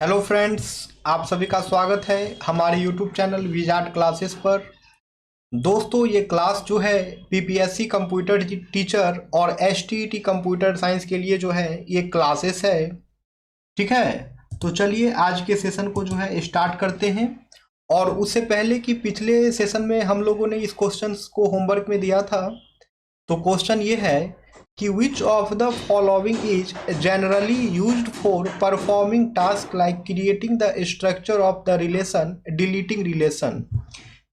Hello friends, आप सभी का स्वागत है हमारे यूट्यूब चैनल विजार्ड क्लासेस पर। दोस्तों, ये क्लास जो है पीपीएससी कंप्यूटर टीचर और एसटीईटी कंप्यूटर साइंस के लिए जो है ये क्लासेस है। ठीक है, तो चलिए आज के सेशन को जो है स्टार्ट करते हैं। और उससे पहले कि पिछले सेशन में हम लोगों ने इस क्वेश्चंस को होमवर्क में दिया था, तो क्वेश्चन ये है कि which of the following is generally used for performing task like creating the structure of the relation, deleting relation.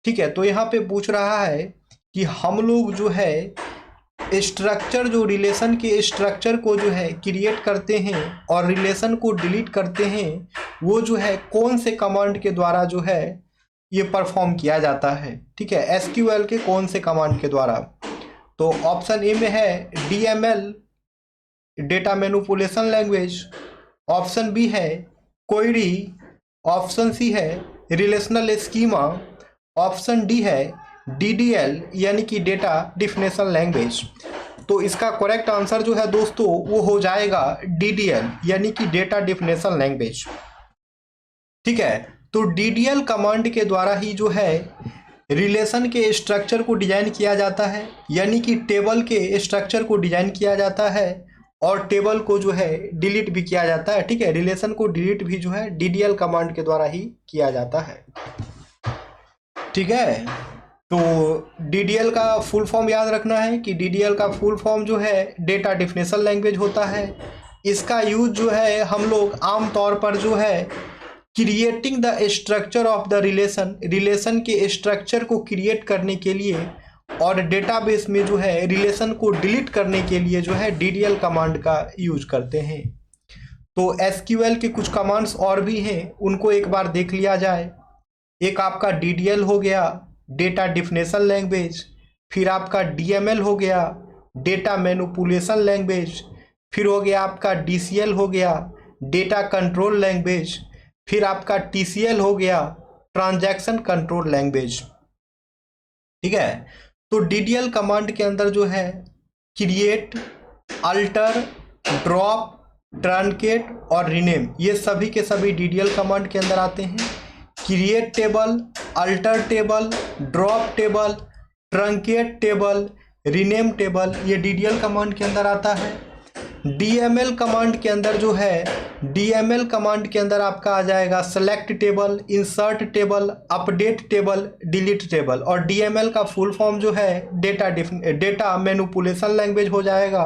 ठीक है, तो यहाँ पे पूछ रहा है कि हम लोग जो है स्ट्रक्चर, जो रिलेशन के स्ट्रक्चर को जो है क्रिएट करते हैं और रिलेशन को डिलीट करते हैं, वो जो है कौन से कमांड के द्वारा जो है ये परफॉर्म किया जाता है। ठीक है, एसक्यूएल के कौन से कमांड के द्वारा। तो ऑप्शन ए में है DML, data manipulation language. Option B है क्वेरी। ऑप्शन सी है रिलेशनल स्कीमा। ऑप्शन डी है डीडीएल यानी कि डेटा डिफिनेशन लैंग्वेज। तो इसका करेक्ट आंसर जो है दोस्तों वो हो जाएगा डीडीएल यानी कि डेटा डिफिनेशन लैंग्वेज। ठीक है, तो डीडीएल कमांड के द्वारा ही जो है रिलेशन के स्ट्रक्चर को डिजाइन किया जाता है, यानी कि टेबल के स्ट्रक्चर को डिजाइन किया जाता है और टेबल को जो है डिलीट भी किया जाता है। ठीक है, रिलेशन को डिलीट भी जो है डीडीएल कमांड के द्वारा ही किया जाता है। ठीक है, तो डीडीएल का फुल फॉर्म याद रखना है कि डीडीएल का फुल फॉर्म जो है डेटा डिफिनेशन लैंग्वेज होता है। इसका यूज जो है हम लोग आमतौर पर जो है creating the structure of the relation, relation के स्ट्रक्चर को क्रिएट करने के लिए और डेटाबेस में जो है रिलेशन को डिलीट करने के लिए जो है डीडीएल कमांड का यूज करते हैं। तो एसक्यूएल के कुछ कमांड्स और भी हैं, उनको एक बार देख लिया जाए। एक आपका डीडीएल हो गया, डेटा डिफिनेशन लैंग्वेज। फिर आपका डीएमएल हो गया, डेटा मैनिपुलेशन लैंग्वेज। फिर हो गया आपका डीसीएल हो गया, डेटा कंट्रोल लैंग्वेज। फिर आपका टीसीएल हो गया, ट्रांजैक्शन कंट्रोल लैंग्वेज। ठीक है, तो डीडीएल कमांड के अंदर जो है क्रिएट, अल्टर, ड्रॉप, ट्रंकेट और रीनेम, ये सभी के सभी डीडीएल कमांड के अंदर आते हैं। Create table, alter table, drop table, truncate table, rename table, ये डीडीएल कमांड के अंदर आता है। डीएमएल कमांड के अंदर जो है, डीएमएल कमांड के अंदर आपका आ जाएगा select table, insert table, update table, delete table. और डीएमएल का फुल फॉर्म जो है डेटा मैनिपुलेशन लैंग्वेज हो जाएगा।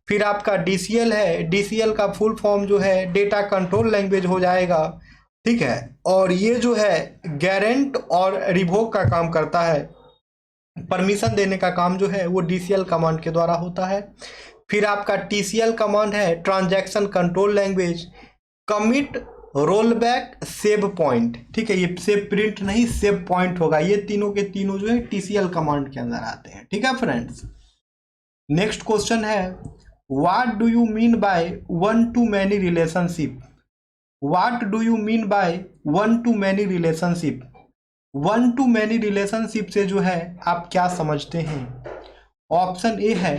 फिर आपका डीसीएल है, डीसीएल का फुल फॉर्म जो है डेटा कंट्रोल लैंग्वेज हो जाएगा। ठीक है, और ये जो है गारंट और रिवोक का काम करता है, परमिशन देने का काम जो है वो डीसीएल कमांड के द्वारा होता है। फिर आपका टीसीएल कमांड है transaction control language, commit, roll back, save point. ठीक है, ये सेव प्रिंट नहीं, सेव पॉइंट होगा। ये तीनों के तीनों जो है टीसीएल कमांड के अंदर आते हैं। ठीक है फ्रेंड्स, नेक्स्ट क्वेश्चन है what do you mean by one to many relationship. What do you mean by one to many relationship. One to many relationship से जो है आप क्या समझते हैं। ऑप्शन ए है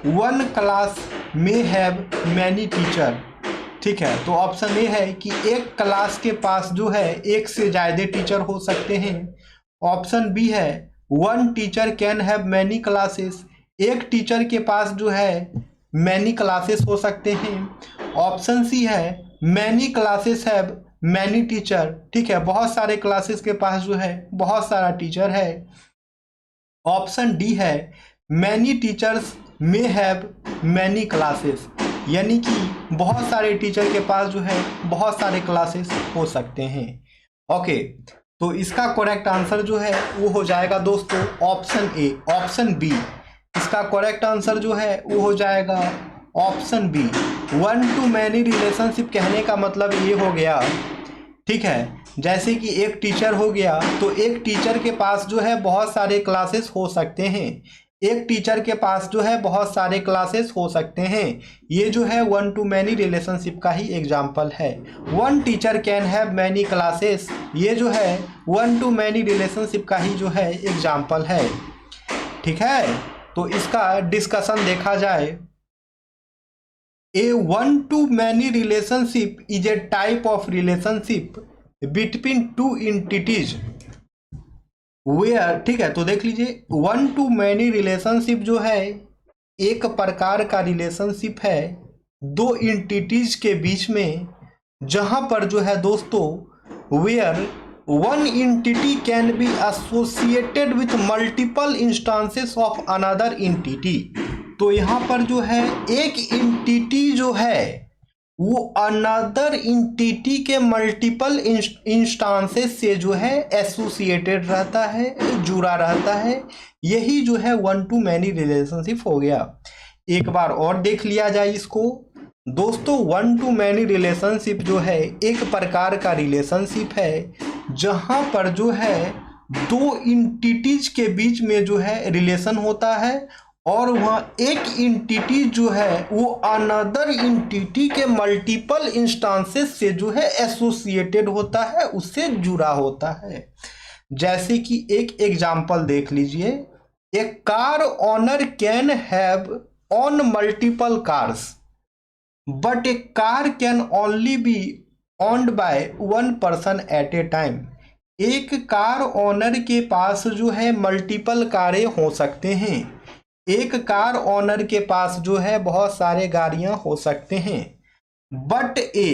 वन क्लास में हैव मैनी टीचर। ठीक है, तो ऑप्शन ए है कि एक क्लास के पास जो है एक से ज़्यादा टीचर हो सकते हैं। ऑप्शन बी है one teacher can have many classes, एक टीचर के पास जो है मैनी क्लासेस हो सकते हैं। ऑप्शन सी है many classes have many teacher. ठीक है, बहुत सारे क्लासेस के पास जो है बहुत सारा टीचर है। ऑप्शन डी है many teachers may have many classes, यानी कि बहुत सारे टीचर के पास जो है बहुत सारे क्लासेस हो सकते हैं। ओके, तो इसका करेक्ट आंसर जो है वो हो जाएगा दोस्तों ऑप्शन ए। ऑप्शन बी इसका करेक्ट आंसर जो है वो हो जाएगा option B. One to many relationship कहने का मतलब ये हो गया, ठीक है, जैसे कि एक टीचर हो गया तो एक टीचर के पास जो है बहुत सारे क्लासेस हो सकते हैं। एक टीचर के पास जो है बहुत सारे क्लासेस हो सकते हैं। ये जो है वन टू मैनी रिलेशनशिप का ही एग्जाम्पल है। One teacher can have many classes, ये जो है वन टू मैनी रिलेशनशिप का ही जो है एग्जाम्पल है। ठीक है, तो इसका डिस्कशन देखा जाए a one to many relationship is a type of relationship between two entities where, ठीक है, तो देख लीजिए, वन टू मैनी रिलेशनशिप जो है एक प्रकार का रिलेशनशिप है दो एंटिटीज के बीच में, जहां पर जो है दोस्तों where one entity can be associated with multiple instances of another entity. तो यहाँ पर जो है एक एंटिटी जो है वो अनदर एंटिटी के मल्टीपल इंस्टांसेस से जो है एसोसिएटेड रहता है, जुड़ा रहता है, यही जो है वन टू मैनी रिलेशनशिप हो गया। एक बार और देख लिया जाए इसको दोस्तों, वन टू मैनी रिलेशनशिप जो है एक प्रकार का रिलेशनशिप है जहां पर जो है दो एंटिटीज के बीच में जो है रिलेशन होता है और वहाँ एक एंटिटी जो है वो अनदर एंटिटी के मल्टीपल इंस्टांसेस से जो है एसोसिएटेड होता है, उससे जुड़ा होता है। जैसे कि एक एग्जांपल देख लीजिए, a car owner can have on multiple cars but a car can only be owned by one person at a time. एक कार ओनर के पास जो है मल्टीपल कारें हो सकते हैं, एक कार ओनर के पास जो है बहुत सारे गाड़ियां हो सकते हैं, but a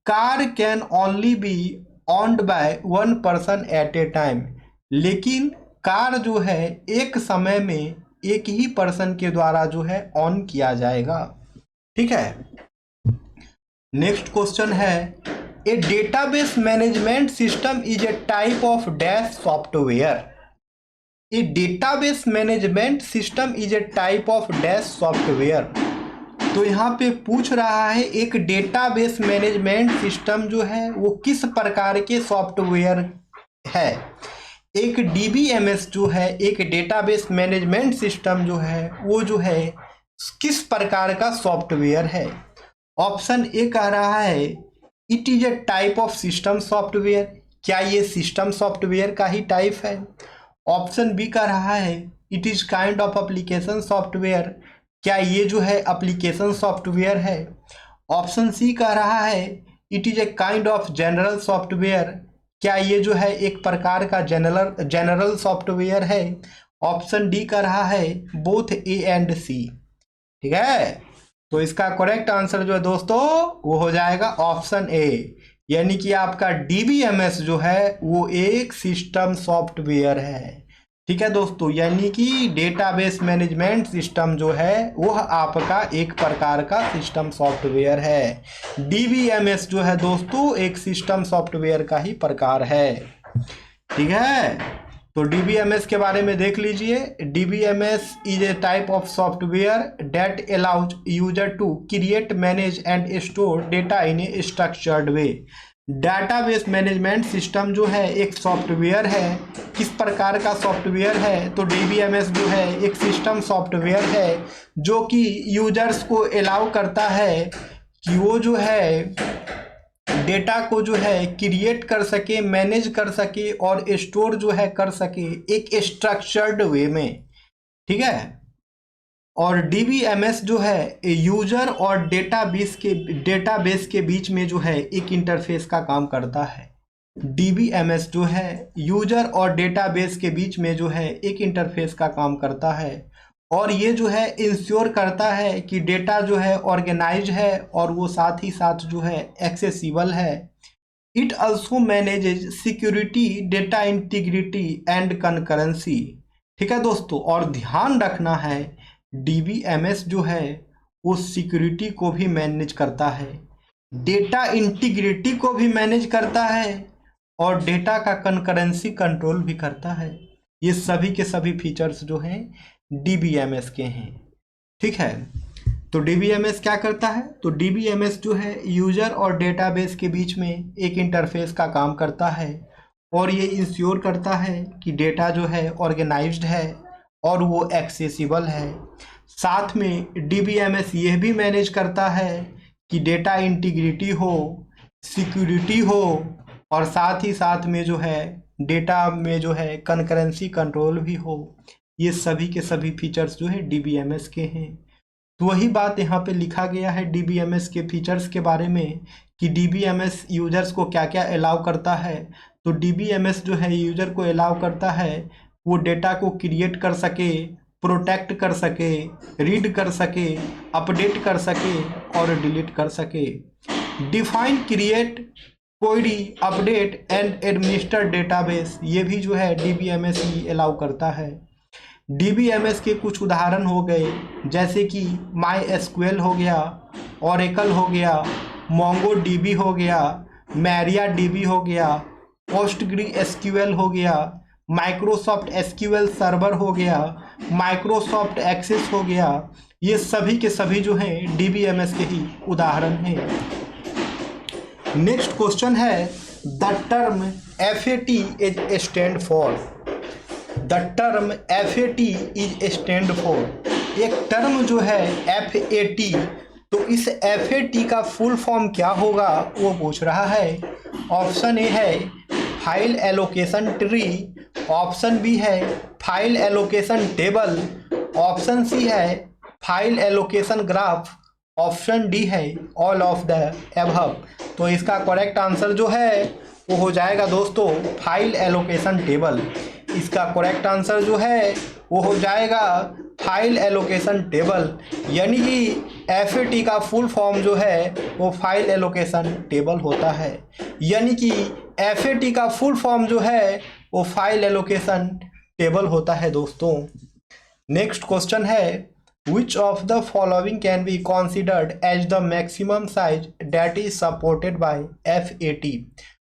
car can only be owned by one person at a time. लेकिन कार जो है एक समय में एक ही पर्सन के द्वारा जो है ऑन किया जाएगा, ठीक है। नेक्स्ट क्वेश्चन है, a database management system is a type of dash software. A database management system is a type of dash software. तो यहाँ पे पूछ रहा है एक डेटाबेस मैनेजमेंट सिस्टम जो है वो किस प्रकार के सॉफ्टवेयर है। एक डीबीएमएस जो है एक डेटाबेस मैनेजमेंट सिस्टम जो है वो जो है किस प्रकार का सॉफ्टवेयर है। ऑप्शन ए कह रहा है it is a type of system software, क्या ये सिस्टम सॉफ्टवेयर का ही टाइप है। ऑप्शन बी कह रहा है it is kind of application software, क्या ये जो है एप्लीकेशन सॉफ्टवेयर है। ऑप्शन सी कह रहा है it is a kind of general software, क्या ये जो है एक प्रकार का जनरल सॉफ्टवेयर है। ऑप्शन डी कह रहा है बोथ ए एंड सी, ठीक है। तो इसका करेक्ट आंसर जो है दोस्तों वो हो जाएगा ऑप्शन ए, यानी कि आपका डीबीएमएस जो है वो एक सिस्टम सॉफ्टवेयर है, ठीक है दोस्तों। यानी कि डेटाबेस मैनेजमेंट सिस्टम जो है वह आपका एक प्रकार का सिस्टम सॉफ्टवेयर है। डीबीएमएस जो है दोस्तों एक सिस्टम सॉफ्टवेयर का ही प्रकार है, ठीक है। तो डीबीएमएस के बारे में देख लीजिए, DBMS is a type of software that allows user to create, manage and store data in a structured way. Database management system जो है एक सॉफ्टवेयर है, किस प्रकार का सॉफ्टवेयर है, तो डीबीएमएस जो है एक सिस्टम सॉफ्टवेयर है जो कि यूजर्स को अलाउ करता है कि वो जो है डेटा को जो है क्रिएट कर सके, मैनेज कर सके और स्टोर जो है कर सके एक स्ट्रक्चर्ड वे में, ठीक है। और डीबीएमएस जो है यूजर और डेटाबेस के बीच में जो है एक इंटरफेस का काम करता है। डीबीएमएस जो है यूजर और डेटाबेस के बीच में जो है एक इंटरफेस का काम करता है और ये जो है इंश्योर करता है कि डेटा जो है ऑर्गेनाइज है और वो साथ ही साथ जो है एक्सेसिबल है। It also manages security, data integrity and concurrency, ठीक है दोस्तों। और ध्यान रखना है डीबीएमएस जो है वो सिक्योरिटी को भी मैनेज करता है, डेटा इंटीग्रिटी को भी मैनेज करता है और डेटा का कंकरेंसी कंट्रोल भी करता है। ये सभी के सभी फीचर्स जो हैं डीबीएमएस के हैं, ठीक है। तो डीबीएमएस क्या करता है, तो डीबीएमएस जो है यूजर और डेटाबेस के बीच में एक इंटरफेस का काम करता है और ये इंश्योर करता है कि डेटा जो है ऑर्गेनाइज्ड है और वो एक्सेसिबल है। साथ में डीबीएमएस यह भी मैनेज करता है कि डेटा इंटीग्रिटी हो, सिक्योरिटी हो और साथ ही साथ में जो है डेटा में जो है कंकरेंसी कंट्रोल भी हो। ये सभी के सभी फीचर्स जो है डीबीएमएस के हैं। तो वही बात यहाँ पे लिखा गया है DBMS के फीचर्स के बारे में कि DBMS यूजर्स को क्या क्या अलाउ करता है। तो DBMS जो है यूजर को अलाउ करता है वो डेटा को क्रिएट कर सके, प्रोटेक्ट कर सके, रीड कर सके, अपडेट कर सके और डिलीट कर सके। Define, create, query, update and administer database, ये भी जो है DBMS ही अलाउ करता है। DBMS के कुछ उदाहरण हो गए जैसे कि MySQL हो गया, Oracle हो गया, MongoDB हो गया, MariaDB हो गया, PostgreSQL हो गया, Microsoft SQL सर्वर हो गया, Microsoft Access हो गया। ये सभी के सभी जो हैं DBMS के ही उदाहरण हैं। नेक्स्ट क्वेश्चन है the term FAT is stand for. The term FAT is stand for, एक टर्म जो है FAT, तो इस FAT का फुल फॉर्म क्या होगा वो पूछ रहा है। ऑप्शन ए है file allocation tree, option B है file allocation table, option C है file allocation graph, option D है ऑल ऑफ द एबव। तो इसका करेक्ट आंसर जो है वो हो जाएगा दोस्तों फाइल एलोकेशन टेबल। इसका करेक्ट आंसर जो है वो हो जाएगा फाइल एलोकेशन टेबल, यानी कि FAT का फुल फॉर्म जो है वो फाइल एलोकेशन टेबल होता है। यानी कि FAT का फुल फॉर्म जो है वो फाइल एलोकेशन टेबल होता है दोस्तों। नेक्स्ट क्वेश्चन है Which of the following can be considered as the maximum size that is supported by FAT?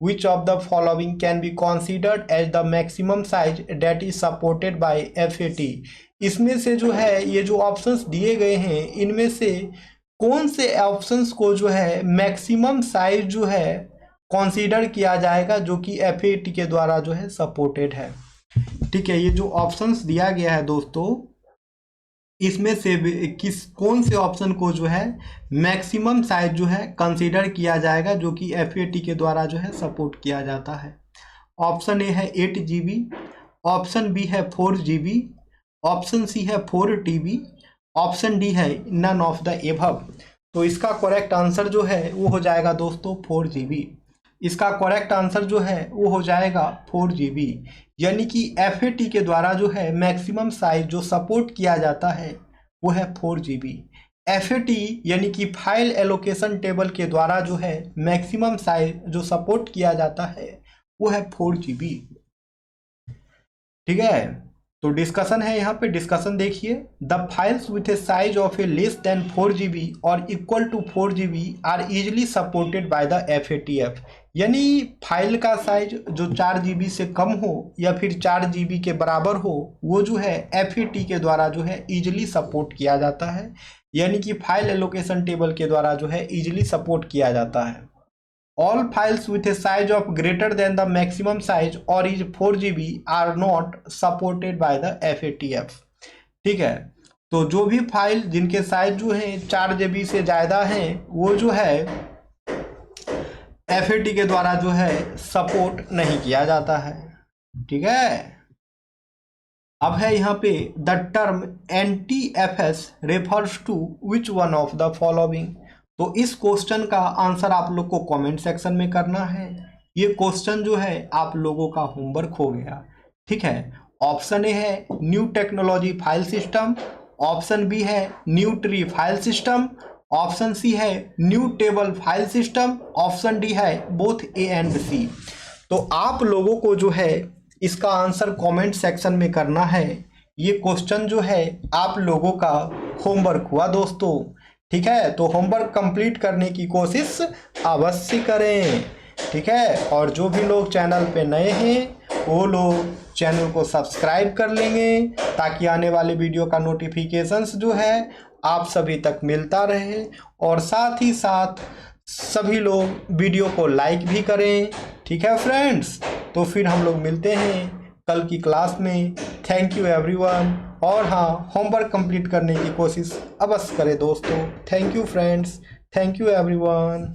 Which of the following can be considered as the maximum size that is supported by FAT? इसमें से जो है ये जो options दिए गए हैं इनमें से कौन से ऑप्शंस को जो है मैक्सिमम साइज जो है कंसीडर किया जाएगा जो कि FAT के द्वारा जो है सपोर्टेड है। ठीक है, ये जो ऑप्शंस दिया गया है दोस्तों इसमें से कौन से ऑप्शन को जो है मैक्सिमम साइज जो है कंसीडर किया जाएगा जो कि FAT के द्वारा जो है सपोर्ट किया जाता है। ऑप्शन ए है 8 GB, ऑप्शन बी है 4 GB, ऑप्शन सी है 4 TB, ऑप्शन डी है नन ऑफ द एबव। तो इसका करेक्ट आंसर जो है वो हो जाएगा दोस्तों 4 GB। इसका करेक्ट आंसर जो है वो हो जाएगा 4 GB, यानी कि FAT के द्वारा जो है मैक्सिमम साइज जो सपोर्ट किया जाता है वो है 4 GB। FAT यानी कि फाइल एलोकेशन टेबल के द्वारा जो है मैक्सिमम साइज जो सपोर्ट किया जाता है वो है 4 GB। ठीक है, तो डिस्कशन है यहाँ पे, डिस्कशन देखिए। The files with a size of a less than 4 GB और equal to 4 GB are easily supported by the FATF। यानी फाइल का साइज जो 4 GB से कम हो या फिर 4 GB के बराबर हो वो जो है FAT के द्वारा जो है इजिली सपोर्ट किया जाता है, यानी कि फाइल एलोकेशन टेबल के द्वारा जो है इजिली सपोर्ट किया जाता है। All files with a size of greater than the maximum size or is 4 GB are not supported by the FATF। ठीक है, तो जो भी फाइल जिनके साइज जो है 4 GB से ज़्यादा हैं वो जो है FAT के द्वारा जो है सपोर्ट नहीं किया जाता है। ठीक है, अब है यहाँ पे the term NTFS refers to which one of the following. तो इस क्वेश्चन का आंसर आप लोग को कमेंट सेक्शन में करना है। ये क्वेश्चन जो है आप लोगों का होमवर्क हो गया। ठीक है, ऑप्शन ए है new technology file system, option B है new tree file system, option C है new table file system, option D है बोथ ए एंड सी। तो आप लोगों को जो है इसका आंसर कमेंट सेक्शन में करना है। ये क्वेश्चन जो है आप लोगों का होमवर्क हुआ दोस्तों। ठीक है, तो होमवर्क कंप्लीट करने की कोशिश अवश्य करें। ठीक है, और जो भी लोग चैनल पे नए हैं वो लोग चैनल को सब्सक्राइब कर लेंगे ताकि आने वाले वीडियो का नोटिफिकेशंस जो है आप सभी तक मिलता रहे, और साथ ही साथ सभी लोग वीडियो को लाइक भी करें। ठीक है फ्रेंड्स, तो फिर हम लोग मिलते हैं कल की क्लास में। थैंक यू एवरीवन, और हाँ, होमवर्क कंप्लीट करने की कोशिश अवश्य करें दोस्तों। Thank you friends, thank you everyone.